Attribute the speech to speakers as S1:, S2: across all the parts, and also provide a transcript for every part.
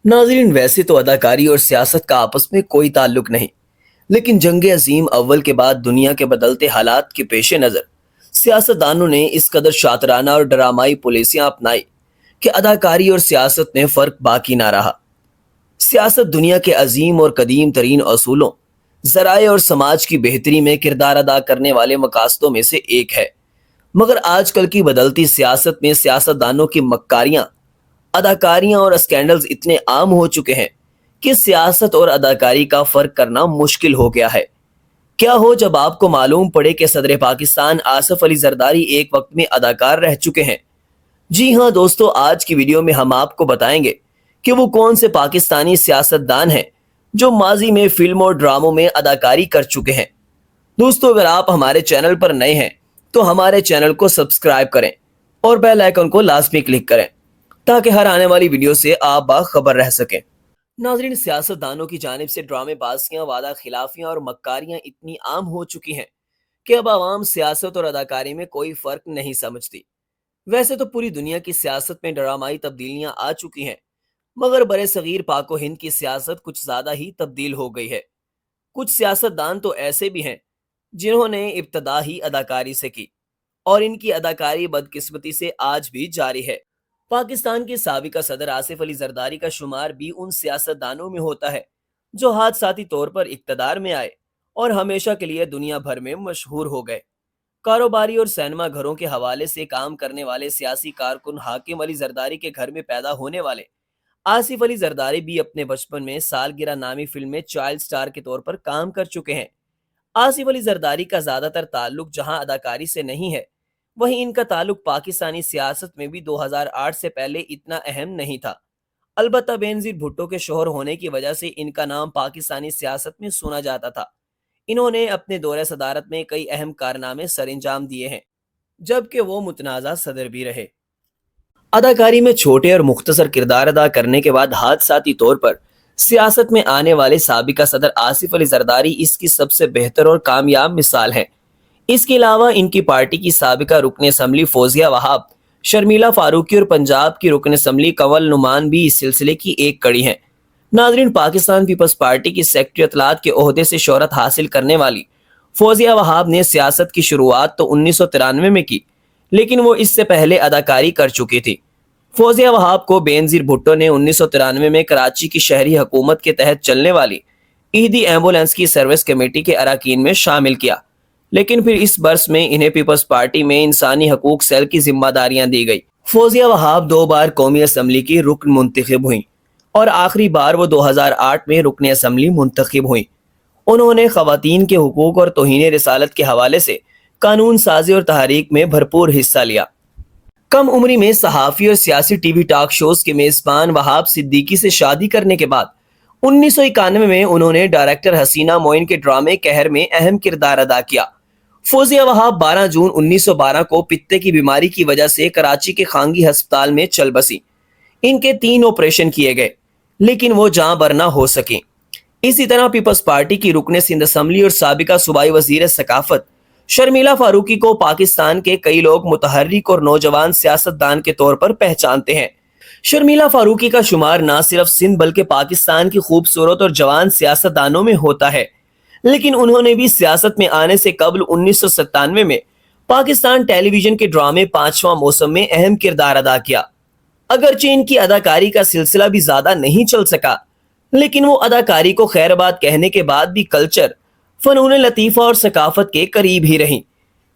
S1: ناظرین، ویسے تو اداکاری اور سیاست کا آپس میں کوئی تعلق نہیں، لیکن جنگ عظیم اول کے بعد دنیا کے بدلتے حالات کے پیش نظر سیاستدانوں نے اس قدر شاطرانہ اور ڈرامائی پالیسیاں اپنائی کہ اداکاری اور سیاست میں فرق باقی نہ رہا۔ سیاست دنیا کے عظیم اور قدیم ترین اصولوں، ذرائع اور سماج کی بہتری میں کردار ادا کرنے والے مقاصدوں میں سے ایک ہے، مگر آج کل کی بدلتی سیاست میں سیاستدانوں کی مکاریاں، اداکاریاں اور اسکینڈلز اتنے عام ہو چکے ہیں کہ سیاست اور اداکاری کا فرق کرنا مشکل ہو گیا ہے۔ کیا ہو جب آپ کو معلوم پڑے کہ صدر پاکستان آصف علی زرداری ایک وقت میں اداکار رہ چکے ہیں؟ جی ہاں دوستو، آج کی ویڈیو میں ہم آپ کو بتائیں گے کہ وہ کون سے پاکستانی سیاستدان ہیں جو ماضی میں فلموں اور ڈراموں میں اداکاری کر چکے ہیں۔ دوستو، اگر آپ ہمارے چینل پر نئے ہیں تو ہمارے چینل کو سبسکرائب کریں اور بیل آئیکن کو لازمی کلک کریں تاکہ ہر آنے والی ویڈیو سے آپ باخبر رہ سکیں۔ ناظرین، سیاستدانوں کی جانب سے ڈرامے بازیاں، وعدہ خلافیاں اور مکاریاں اتنی عام ہو چکی ہیں کہ اب عوام سیاست اور اداکاری میں کوئی فرق نہیں سمجھتی۔ ویسے تو پوری دنیا کی سیاست میں ڈرامائی تبدیلیاں آ چکی ہیں، مگر برے صغیر پاک و ہند کی سیاست کچھ زیادہ ہی تبدیل ہو گئی ہے۔ کچھ سیاستدان تو ایسے بھی ہیں جنہوں نے ابتدا ہی اداکاری سے کی، اور ان کی اداکاری بدقسمتی سے آج بھی جاری ہے۔ پاکستان کے سابقہ صدر آصف علی زرداری کا شمار بھی ان سیاستدانوں میں ہوتا ہے جو حادثاتی طور پر اقتدار میں آئے اور ہمیشہ کے لیے دنیا بھر میں مشہور ہو گئے۔ کاروباری اور سینما گھروں کے حوالے سے کام کرنے والے سیاسی کارکن حاکم علی زرداری کے گھر میں پیدا ہونے والے آصف علی زرداری بھی اپنے بچپن میں سالگرہ نامی فلم میں چائلڈ سٹار کے طور پر کام کر چکے ہیں۔ آصف علی زرداری کا زیادہ تر تعلق جہاں اداکاری سے نہیں ہے، وہیں ان کا تعلق پاکستانی سیاست میں بھی 2008 سے پہلے اتنا اہم نہیں تھا۔ البتہ بینظیر بھٹو کے شوہر ہونے کی وجہ سے ان کا نام پاکستانی سیاست میں سنا جاتا تھا۔ انہوں نے اپنے دور صدارت میں کئی اہم کارنامے سر انجام دیے ہیں، جبکہ وہ متنازع صدر بھی رہے۔ اداکاری میں چھوٹے اور مختصر کردار ادا کرنے کے بعد حادثاتی طور پر سیاست میں آنے والے سابقہ صدر آصف علی زرداری اس کی سب سے بہتر اور کامیاب مثال ہیں۔ اس کے علاوہ ان کی پارٹی کی سابقہ رکن اسمبلی فوزیہ وہاب، شرمیلا فاروقی اور پنجاب کی رکن اسمبلی کنول نعمان بھی اس سلسلے کی ایک کڑی ہیں۔ ناظرین، پاکستان پیپلز پارٹی کی سیکرٹری اطلاعات کے عہدے سے شہرت حاصل کرنے والی فوزیہ وہاب نے سیاست کی شروعات تو 1993 میں کی، لیکن وہ اس سے پہلے اداکاری کر چکی تھی۔ فوزیہ وہاب کو بینظیر بھٹو نے 1993 میں کراچی کی شہری حکومت کے تحت چلنے والی ایدھی ایمبولینس کی سروس کمیٹی کے اراکین میں شامل کیا، لیکن پھر اس برس میں انہیں پیپلز پارٹی میں انسانی حقوق سیل کی ذمہ داریاں دی گئی۔ فوزیہ وہاب 2 بار قومی اسمبلی کی رکن منتخب ہوئیں اور آخری بار وہ 2008 میں رکن اسمبلی منتخب ہوئیں۔ انہوں نے خواتین کے حقوق اور توہین رسالت کے حوالے سے قانون سازی اور تحریک میں بھرپور حصہ لیا۔ کم عمری میں صحافی اور سیاسی ٹی وی ٹاک شوز کے میزبان وہاب صدیقی سے شادی کرنے کے بعد 1991 میں انہوں نے ڈائریکٹر حسینہ معین کے ڈرامے قہر میں اہم کردار ادا کیا۔ فوزیہ وہاب 12 جون 1912 کو پتے کی بیماری کی وجہ سے کراچی کے خانگی ہسپتال میں چل بسی۔ ان کے 3 آپریشن کیے گئے، لیکن وہ جاں بر نہ ہو سکیں۔ اسی طرح پیپلز پارٹی کی رکن سندھ اسمبلی اور سابقہ صوبائی وزیر ثقافت شرمیلا فاروقی کو پاکستان کے کئی لوگ متحرک اور نوجوان سیاستدان کے طور پر پہچانتے ہیں۔ شرمیلا فاروقی کا شمار نہ صرف سندھ بلکہ پاکستان کی خوبصورت اور جوان سیاستدانوں میں ہوتا ہے، لیکن انہوں نے بھی سیاست میں آنے سے قبل 1997 میں پاکستان ٹیلی ویژن کے ڈرامے 5واں موسم میں اہم کردار ادا کیا۔ اگرچہ ان کی اداکاری کا سلسلہ بھی زیادہ نہیں چل سکا، لیکن وہ اداکاری کو خیر بات کہنے کے بعد بھی کلچر، فنون لطیفہ اور ثقافت کے قریب ہی رہیں۔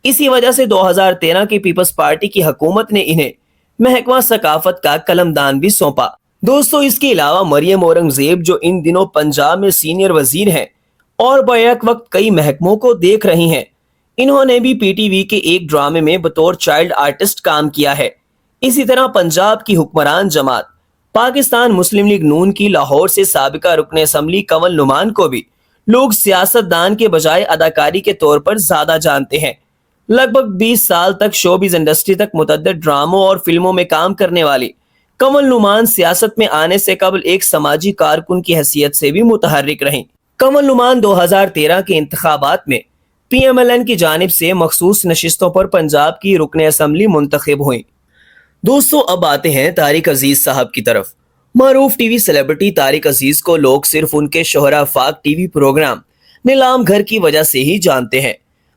S1: اسی وجہ سے 2013 کی پیپلز پارٹی کی حکومت نے انہیں محکمہ ثقافت کا قلمدان بھی سونپا۔ دوستو، اس کے علاوہ مریم اورنگزیب جو ان دنوں پنجاب میں سینئر وزیر ہیں اور بیک وقت کئی محکموں کو دیکھ رہی ہیں، انہوں نے بھی پی ٹی وی کے ایک ڈرامے میں بطور چائلڈ آرٹسٹ کام کیا ہے۔ اسی طرح پنجاب کی حکمران جماعت پاکستان مسلم لیگ نون کی لاہور سے سابقہ رکن اسمبلی کنول نعمان کو بھی لوگ سیاستدان کے بجائے اداکاری کے طور پر زیادہ جانتے ہیں۔ لگ بھگ 20 سال تک شوبز انڈسٹری تک متعدد ڈراموں اور فلموں میں کام کرنے والی کنول نعمان سیاست میں آنے سے قبل ایک سماجی کارکن کی حیثیت سے بھی متحرک رہیں۔ کنول نعمان 2013 کے انتخابات میں پی ایم ایل این کی جانب سے مخصوص نشستوں پر پنجاب کی رکن اسمبلی منتخب ہوئیں۔ دوستو، اب آتے ہیں طارق عزیز صاحب کی طرف۔ معروف ٹی وی سیلیبریٹی طارق عزیز کو لوگ صرف ان کے شوہرہ فاق ٹی وی پروگرام نیلام گھر کی وجہ سے ہی جانتے ہیں،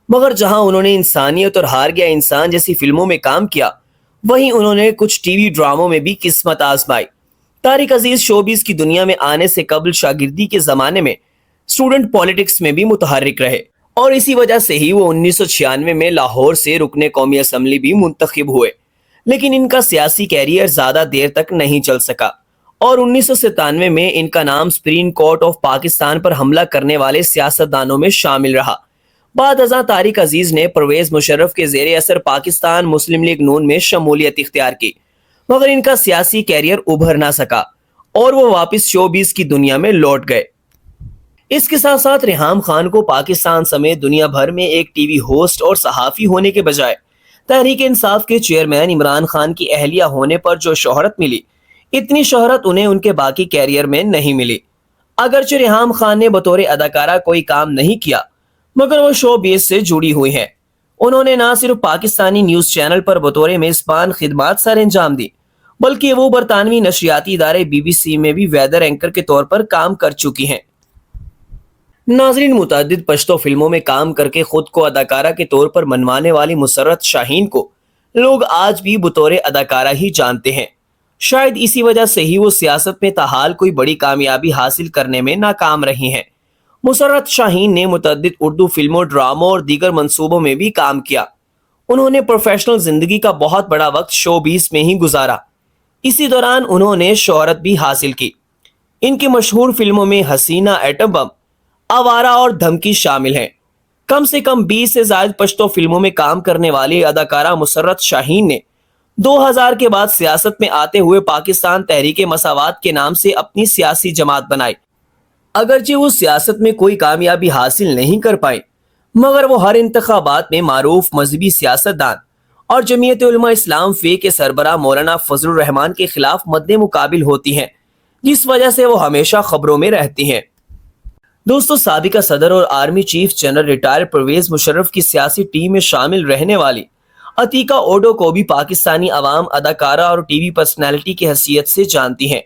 S1: مگر جہاں انہوں نے انسانیت اور ہار گیا انسان جیسی فلموں میں کام کیا، وہیں انہوں نے کچھ ٹی وی ڈراموں میں بھی قسمت آزمائی۔ طارق عزیز شوبیز کی دنیا میں آنے سے قبل شاگردی کے زمانے میں اسٹوڈنٹ پالیٹکس میں بھی متحرک رہے، اور اسی وجہ سے ہی وہ 1996 میں لاہور سے رکن قومی اسمبلی بھی منتخب ہوئے، لیکن ان کا سیاسی کیریئر زیادہ دیر تک نہیں چل سکا، اور 1997 میں ان کا نام سپریم کورٹ آف پاکستان پر حملہ کرنے والے سیاستدانوں میں شامل رہا۔ بعد ازاں طارق عزیز نے پرویز مشرف کے زیر اثر پاکستان مسلم لیگ نون میں شمولیت اختیار کی، مگر ان کا سیاسی کیریئر ابھر نہ سکا اور وہ واپس شوبیز کی دنیا میں لوٹ گئے۔ اس کے ساتھ ساتھ ریحام خان کو پاکستان سمیت دنیا بھر میں ایک ٹی وی ہوسٹ اور صحافی ہونے کے بجائے تحریک انصاف کے چیئرمین عمران خان کی اہلیہ ہونے پر جو شہرت ملی، اتنی شہرت انہیں ان کے باقی کیریئر میں نہیں ملی۔ اگرچہ ریحام خان نے بطور اداکارہ کوئی کام نہیں کیا، مگر وہ شو بیس سے جڑی ہوئی ہیں۔ انہوں نے نہ صرف پاکستانی نیوز چینل پر بطور میزبان خدمات سر انجام دی، بلکہ وہ برطانوی نشریاتی ادارے BBC میں بھی ویدر اینکر کے طور پر کام کر چکی ہیں۔ ناظرین، متعدد پشتو فلموں میں کام کر کے خود کو اداکارہ کے طور پر منوانے والی مسرت شاہین کو لوگ آج بھی بطور اداکارہ ہی جانتے ہیں۔ شاید اسی وجہ سے ہی وہ سیاست میں تاحال کوئی بڑی کامیابی حاصل کرنے میں ناکام رہی ہیں۔ مسرت شاہین نے متعدد اردو فلموں، ڈراموں اور دیگر منصوبوں میں بھی کام کیا۔ انہوں نے پروفیشنل زندگی کا بہت بڑا وقت شو بیس میں ہی گزارا۔ اسی دوران انہوں نے شہرت بھی حاصل کی۔ ان کی مشہور فلموں میں حسینہ، ایٹم بم، آوارہ اور دھمکی شامل ہیں۔ کم سے کم 20 سے زائد پشتو فلموں میں کام کرنے والی اداکارہ مسرت شاہین نے 2000 کے بعد سیاست میں آتے ہوئے پاکستان تحریک مساوات کے نام سے اپنی سیاسی جماعت بنائی۔ اگرچہ وہ سیاست میں کوئی کامیابی حاصل نہیں کر پائیں، مگر وہ ہر انتخابات میں معروف مذہبی سیاستدان اور جمعیت علماء اسلام فی کے سربراہ مولانا فضل الرحمان کے خلاف مد مقابل ہوتی ہیں، جس وجہ سے وہ ہمیشہ خبروں میں رہتی ہیں۔ دوستو، سابقہ صدر اور army chief general retire Pervez Musharraf کی سیاسی ٹیم میں شامل رہنے والی عتیقہ اوڈو کو بھی پاکستانی عوام اداکارہ اور ٹی وی پرسنالٹی کی حیثیت سے جانتی ہیں۔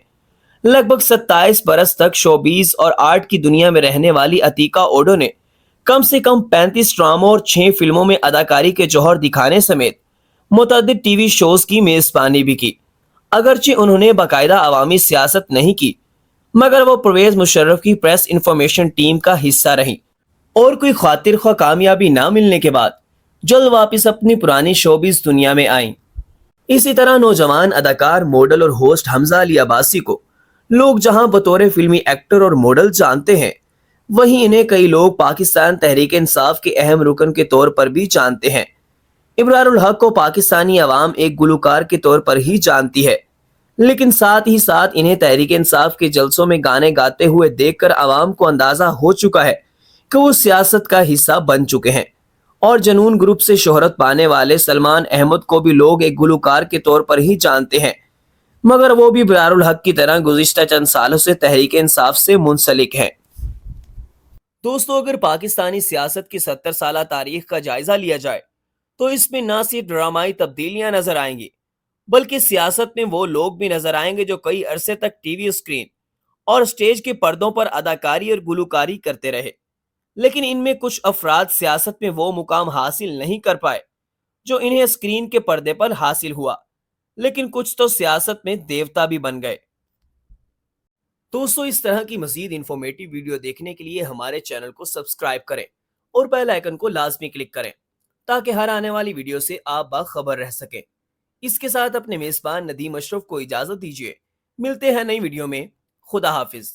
S1: لگ بھگ 27 برس تک شوبیز اور آرٹ کی دنیا میں رہنے والی عتیقہ اوڈو نے کم سے کم 35 ڈراموں اور 6 فلموں میں اداکاری کے جوہر دکھانے سمیت متعدد ٹی وی شوز کی میزبانی بھی کی۔ اگرچہ انہوں نے باقاعدہ عوامی سیاست نہیں کی، مگر وہ پرویز مشرف کی پریس انفارمیشن ٹیم کا حصہ رہیں، اور کوئی خاطر خواہ کامیابی نہ ملنے کے بعد جلد واپس اپنی پرانی شوبیز دنیا میں آئیں۔ اسی طرح نوجوان اداکار، ماڈل اور ہوسٹ حمزہ علی عباسی کو لوگ جہاں بطور فلمی ایکٹر اور ماڈل جانتے ہیں، وہیں انہیں کئی لوگ پاکستان تحریک انصاف کے اہم رکن کے طور پر بھی جانتے ہیں۔ ابرار الحق کو پاکستانی عوام ایک گلوکار کے طور پر ہی جانتی ہے، لیکن ساتھ ہی ساتھ انہیں تحریک انصاف کے جلسوں میں گانے گاتے ہوئے دیکھ کر عوام کو اندازہ ہو چکا ہے کہ وہ سیاست کا حصہ بن چکے ہیں۔ اور جنون گروپ سے شہرت پانے والے سلمان احمد کو بھی لوگ ایک گلوکار کے طور پر ہی جانتے ہیں، مگر وہ بھی ابرار الحق کی طرح گزشتہ چند سالوں سے تحریک انصاف سے منسلک ہیں۔ دوستو، اگر پاکستانی سیاست کی 70 سالہ تاریخ کا جائزہ لیا جائے تو اس میں نہ صرف ڈرامائی تبدیلیاں نظر آئیں گی، بلکہ سیاست میں وہ لوگ بھی نظر آئیں گے جو کئی عرصے تک ٹی وی اسکرین اور اسٹیج کے پردوں پر اداکاری اور گلوکاری کرتے رہے، لیکن ان میں کچھ افراد سیاست میں وہ مقام حاصل نہیں کر پائے جو انہیں اسکرین کے پردے پر حاصل ہوا، لیکن کچھ تو سیاست میں دیوتا بھی بن گئے۔ دوستو، اس طرح کی مزید انفارمیٹیو ویڈیو دیکھنے کے لیے ہمارے چینل کو سبسکرائب کریں اور بیل آئیکن کو لازمی کلک کریں تاکہ ہر آنے والی ویڈیو سے آپ باخبر رہ سکیں۔ اس کے ساتھ اپنے میزبان ندیم اشرف کو اجازت دیجیے، ملتے ہیں نئی ویڈیو میں۔ خدا حافظ۔